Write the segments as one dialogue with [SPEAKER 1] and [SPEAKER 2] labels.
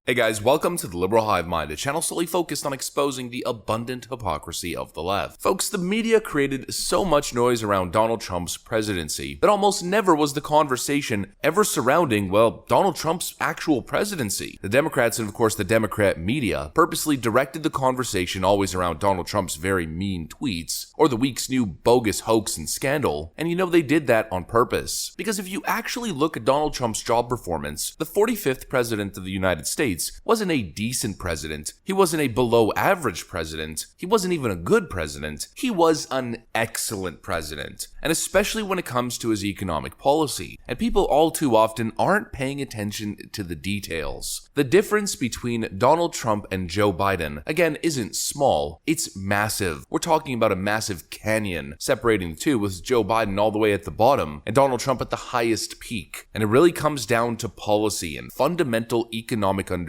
[SPEAKER 1] Hey guys, welcome to the Liberal Hive Mind, a channel solely focused on exposing the abundant hypocrisy of the left. Folks, the media created so much noise around Donald Trump's presidency that almost never was the conversation ever surrounding, well, Donald Trump's actual presidency. The Democrats and of course the Democrat media purposely directed the conversation always around Donald Trump's very mean tweets or the week's new bogus hoax and scandal, and you know they did that on purpose. Because if you actually look at Donald Trump's job performance, the 45th president of the United States wasn't a decent president, he wasn't a below average president, he wasn't even a good president, he was an excellent president, and especially when it comes to his economic policy. And people all too often aren't paying attention to the details. The difference between Donald Trump and Joe Biden, again, isn't small, it's massive. We're talking about a massive canyon separating the two, with Joe Biden all the way at the bottom and Donald Trump at the highest peak. And it really comes down to policy and fundamental economic understanding.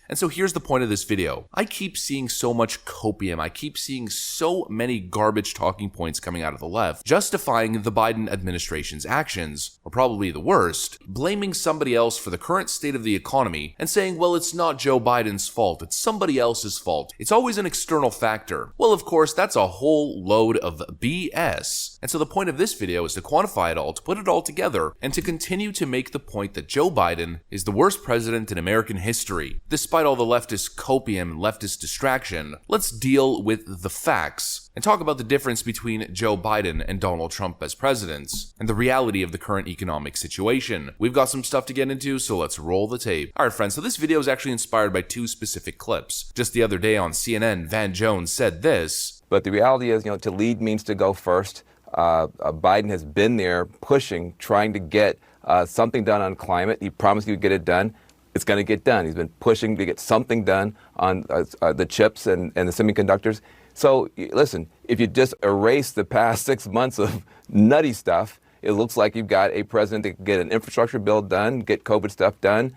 [SPEAKER 1] And so here's the point of this video. I keep seeing so much copium, I keep seeing so many garbage talking points coming out of the left, justifying the Biden administration's actions, or probably the worst, blaming somebody else for the current state of the economy and saying, well, it's not Joe Biden's fault, it's somebody else's fault. It's always an external factor. Well, of course, that's a whole load of BS. And so the point of this video is to quantify it all, to put it all together, and to continue to make the point that Joe Biden is the worst president in American history. Despite all the leftist copium and leftist distraction, let's deal with the facts and talk about the difference between Joe Biden and Donald Trump as presidents and the reality of the current economic situation. We've got some stuff to get into, so let's roll the tape. Alright friends, so this video is actually inspired by two specific clips. Just the other day on CNN, Van Jones said this.
[SPEAKER 2] But the reality is, to lead means to go first. Biden has been there pushing, trying to get something done on climate. He promised he would get it done. It's going to get done. He's been pushing to get something done on the chips and the semiconductors. So listen, if you just erase the past 6 months of nutty stuff, it looks like you've got a president that can get an infrastructure bill done, get COVID stuff done,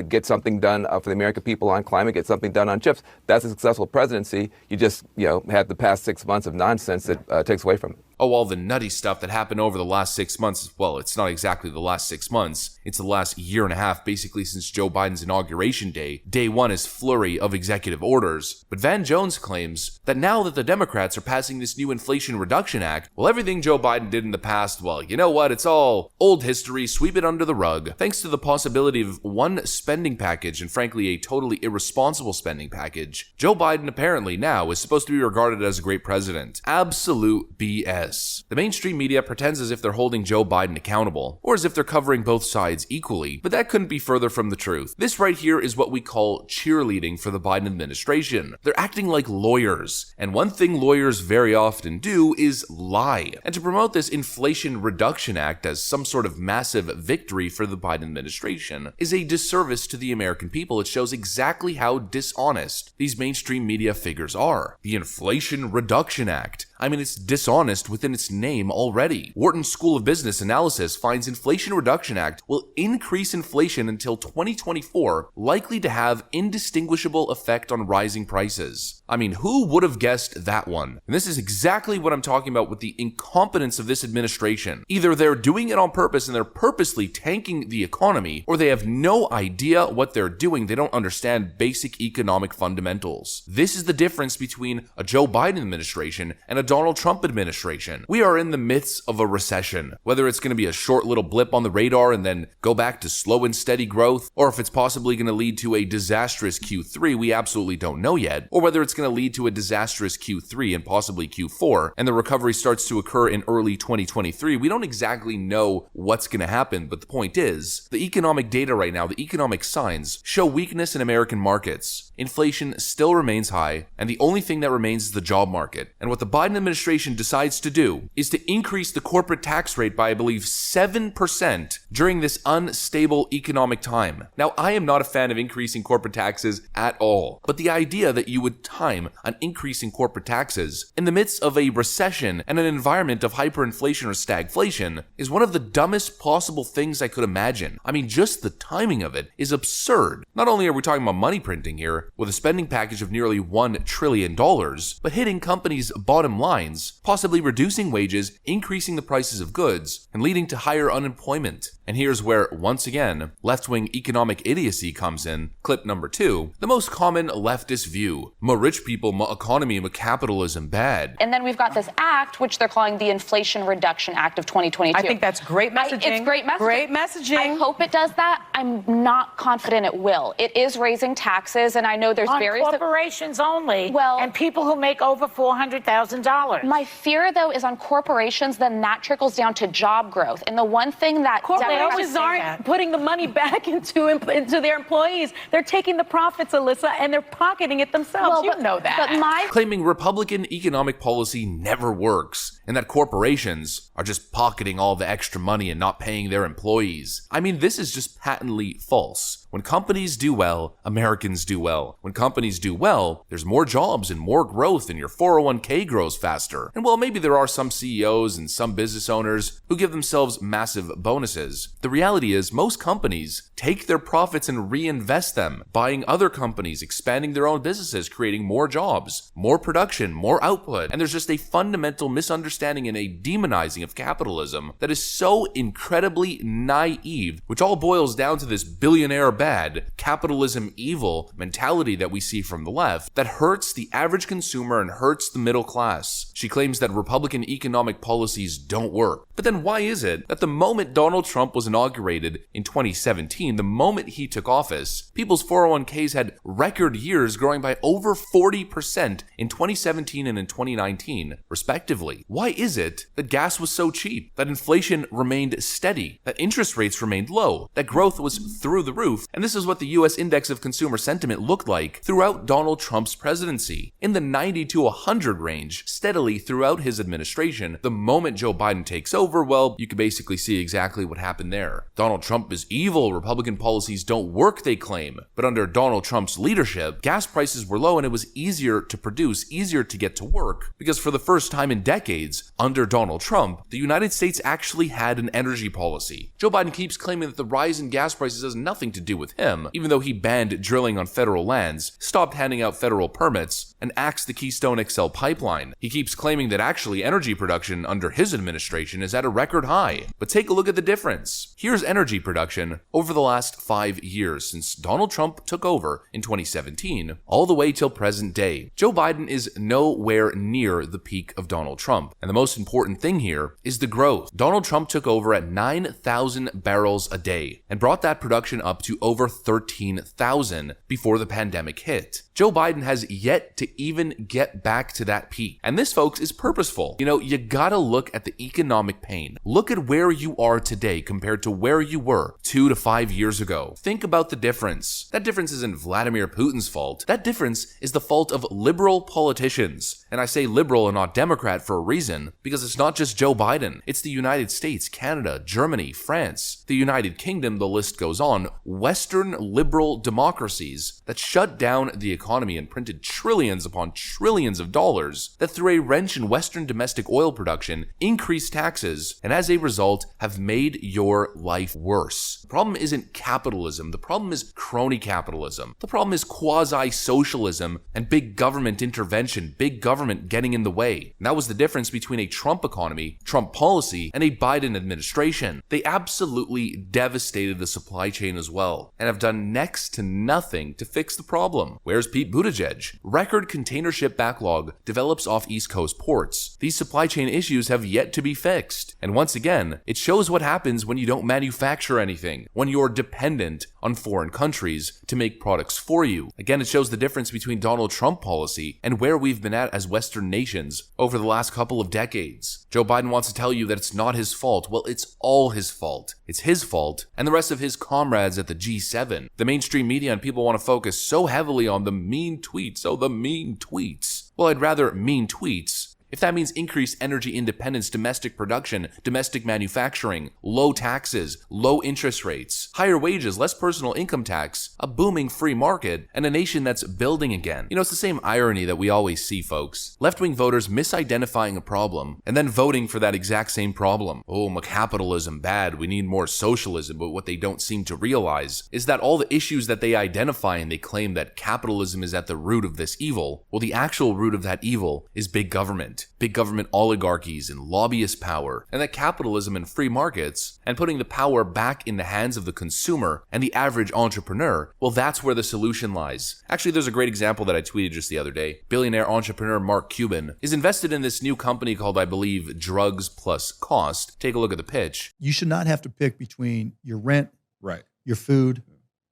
[SPEAKER 2] get something done for the American people on climate, get something done on chips. That's a successful presidency. You just, had the past 6 months of nonsense that takes away from it.
[SPEAKER 1] Oh, all the nutty stuff that happened over the last 6 months. Well, it's not exactly the last 6 months. It's the last year and a half, basically since Joe Biden's inauguration day. Day one is flurry of executive orders. But Van Jones claims that now that the Democrats are passing this new Inflation Reduction Act, well, everything Joe Biden did in the past, well, you know what? It's all old history, sweep it under the rug. Thanks to the possibility of one spending package, and frankly, a totally irresponsible spending package, Joe Biden apparently now is supposed to be regarded as a great president. Absolute BS. The mainstream media pretends as if they're holding Joe Biden accountable, or as if they're covering both sides equally, but that couldn't be further from the truth. This right here is what we call cheerleading for the Biden administration. They're acting like lawyers, and one thing lawyers very often do is lie. And to promote this Inflation Reduction Act as some sort of massive victory for the Biden administration is a disservice to the American people. It shows exactly how dishonest these mainstream media figures are. The Inflation Reduction Act. I mean, it's dishonest within its name already. Wharton School of Business Analysis finds Inflation Reduction Act will increase inflation until 2024, likely to have indistinguishable effect on rising prices. I mean, who would have guessed that one? And this is exactly what I'm talking about with the incompetence of this administration. Either they're doing it on purpose and they're purposely tanking the economy, or they have no idea what they're doing. They don't understand basic economic fundamentals. This is the difference between a Joe Biden administration and a Donald Trump administration. We are in the midst of a recession. Whether it's going to be a short little blip on the radar and then go back to slow and steady growth, or if it's possibly going to lead to a disastrous Q3, we absolutely don't know yet, or whether it's going to lead to a disastrous Q3 and possibly Q4, and the recovery starts to occur in early 2023, we don't exactly know what's going to happen, but the point is, the economic data right now, the economic signs, show weakness in American markets. Inflation still remains high, and the only thing that remains is the job market. And what the Biden administration decides to do is to increase the corporate tax rate by, I believe, 7% during this unstable economic time. Now, I am not a fan of increasing corporate taxes at all, but the idea that you would time an increase in corporate taxes in the midst of a recession and an environment of hyperinflation or stagflation is one of the dumbest possible things I could imagine. I mean, just the timing of it is absurd. Not only are we talking about money printing here, with a spending package of nearly $1 trillion, but hitting companies' bottom lines, possibly reducing wages, increasing the prices of goods, and leading to higher unemployment. And here's where, once again, left-wing economic idiocy comes in. Clip number 2, the most common leftist view. Ma rich people, ma economy, ma capitalism bad.
[SPEAKER 3] And then we've got this act, which they're calling the Inflation Reduction Act of 2022.
[SPEAKER 4] I think that's great messaging.
[SPEAKER 3] It's great messaging.
[SPEAKER 4] Great messaging.
[SPEAKER 3] I hope it does that. I'm not confident it will. It is raising taxes, and I know there's
[SPEAKER 5] on
[SPEAKER 3] various
[SPEAKER 5] corporations only.
[SPEAKER 3] Well,
[SPEAKER 5] and people who make over $400,000.
[SPEAKER 3] My fear, though, is on corporations. Then that trickles down to job growth. And the one thing that
[SPEAKER 4] corporations aren't putting the money back into their employees. They're taking the profits, Alyssa, and they're pocketing it themselves. You know that.
[SPEAKER 3] But
[SPEAKER 1] claiming Republican economic policy never works, and that corporations are just pocketing all the extra money and not paying their employees. I mean, this is just patently false. When companies do well, Americans do well. When companies do well, there's more jobs and more growth, and your 401k grows faster. And while maybe there are some CEOs and some business owners who give themselves massive bonuses, the reality is most companies take their profits and reinvest them, buying other companies, expanding their own businesses, creating more jobs, more production, more output. And there's just a fundamental misunderstanding and a demonizing of capitalism that is so incredibly naive, which all boils down to this billionaire bad, capitalism evil mentality that we see from the left that hurts the average consumer and hurts the middle class. She claims that Republican economic policies don't work. But then why is it that the moment Donald Trump was inaugurated in 2017, the moment he took office, people's 401ks had record years growing by over 40% in 2017 and in 2019, respectively? Why is it that gas was so cheap, that inflation remained steady, that interest rates remained low, that growth was through the roof? And this is what the US Index of Consumer Sentiment looked like throughout Donald Trump's presidency, in the 90 to 100 range, steadily throughout his administration. The moment Joe Biden takes over, well, you can basically see exactly what happened there. Donald Trump is evil, Republican policies don't work, they claim. But under Donald Trump's leadership, gas prices were low and it was easier to produce, easier to get to work, because for the first time in decades, under Donald Trump, the United States actually had an energy policy. Joe Biden keeps claiming that the rise in gas prices has nothing to do with him, even though he banned drilling on federal lands, stopped handing out federal permits, and axed the Keystone XL pipeline. He keeps claiming that actually energy production under his administration is at a record high. But take a look at the difference. Here's energy production over the last 5 years since Donald Trump took over in 2017, all the way till present day. Joe Biden is nowhere near the peak of Donald Trump. And the most important thing here is the growth. Donald Trump took over at 9,000 barrels a day and brought that production up to over 13,000 before the pandemic hit. Joe Biden has yet to even get back to that peak. And this, folks, is purposeful. You know, you gotta look at the economic pain. Look at where you are today compared to where you were 2 to 5 years ago. Think about the difference. That difference isn't Vladimir Putin's fault. That difference is the fault of liberal politicians. And I say liberal and not Democrat for a reason, because it's not just Joe Biden. It's the United States, Canada, Germany, France, the United Kingdom, the list goes on. Western liberal democracies that shut down the economy and printed trillions upon trillions of dollars, that threw a wrench in Western domestic oil production, increased taxes, and as a result have made your life worse. The problem isn't capitalism. The problem is crony capitalism. The problem is quasi-socialism and big government intervention, big government getting in the way. And that was the difference between a Trump economy, Trump policy, and a Biden administration. They absolutely devastated the supply chain as well, and have done next to nothing to fix the problem. Where's Pete Buttigieg? Record container ship backlog develops off East Coast ports. These supply chain issues have yet to be fixed. And once again, it shows what happens when you don't manufacture anything, when you're dependent on foreign countries to make products for you. Again, it shows the difference between Donald Trump policy and where we've been at as Western nations over the last couple of decades. Joe Biden wants to tell you that it's not his fault. Well, it's all his fault. It's his fault and the rest of his comrades at the G7. The mainstream media and people want to focus so heavily on the mean tweets. Oh, the mean tweets. Well, I'd rather mean tweets if that means increased energy independence, domestic production, domestic manufacturing, low taxes, low interest rates, higher wages, less personal income tax, a booming free market, and a nation that's building again. You know, it's the same irony that we always see, folks. Left-wing voters misidentifying a problem and then voting for that exact same problem. Oh, capitalism bad, we need more socialism. But what they don't seem to realize is that all the issues that they identify and they claim that capitalism is at the root of this evil, well, the actual root of that evil is big government. government, big government oligarchies, and lobbyist power, and that capitalism and free markets, and putting the power back in the hands of the consumer and the average entrepreneur, well, that's where the solution lies. Actually, there's a great example that I tweeted just the other day. Billionaire entrepreneur Mark Cuban is invested in this new company called, I believe, Drugs Plus Cost. Take a look at the pitch.
[SPEAKER 6] You should not have to pick between your rent,
[SPEAKER 7] Right.
[SPEAKER 6] your food,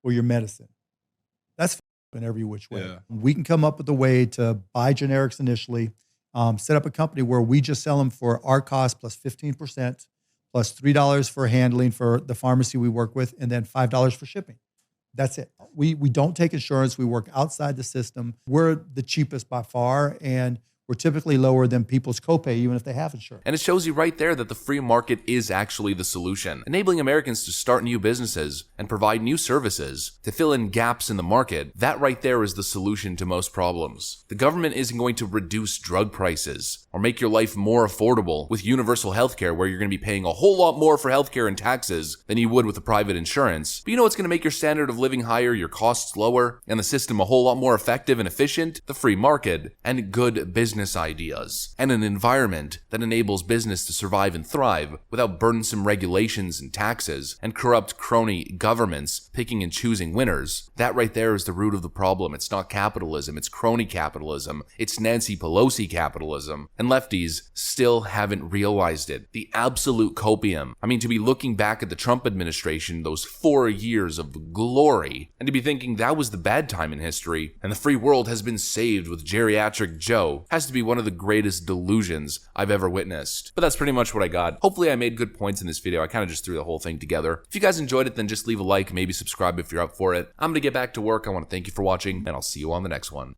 [SPEAKER 6] or your medicine. That's in every which way.
[SPEAKER 7] Yeah.
[SPEAKER 6] We can come up with a way to buy generics initially, set up a company where we just sell them for our cost plus 15%, plus $3 for handling for the pharmacy we work with, and then $5 for shipping. That's it. We don't take insurance. We work outside the system. We're the cheapest by far, and we're typically lower than people's copay, even if they have insurance.
[SPEAKER 1] And it shows you right there that the free market is actually the solution, enabling Americans to start new businesses and provide new services to fill in gaps in the market. That right there is the solution to most problems. The government isn't going to reduce drug prices or make your life more affordable with universal healthcare, where you're going to be paying a whole lot more for healthcare and taxes than you would with a private insurance. But you know what's going to make your standard of living higher, your costs lower, and the system a whole lot more effective and efficient? The free market and good business ideas, and an environment that enables business to survive and thrive without burdensome regulations and taxes and corrupt crony governments picking and choosing winners. That right there is the root of the problem. It's not capitalism, it's crony capitalism. It's Nancy Pelosi capitalism. And lefties still haven't realized it. The absolute copium. I mean, to be looking back at the Trump administration, those 4 years of glory, and to be thinking that was the bad time in history, and the free world has been saved with geriatric Joe, has to be one of the greatest delusions I've ever witnessed. But that's pretty much what I got. Hopefully I made good points in this video. I kind of just threw the whole thing together. If you guys enjoyed it, then just leave a like, maybe subscribe if you're up for it. I'm gonna get back to work. I want to thank you for watching, and I'll see you on the next one.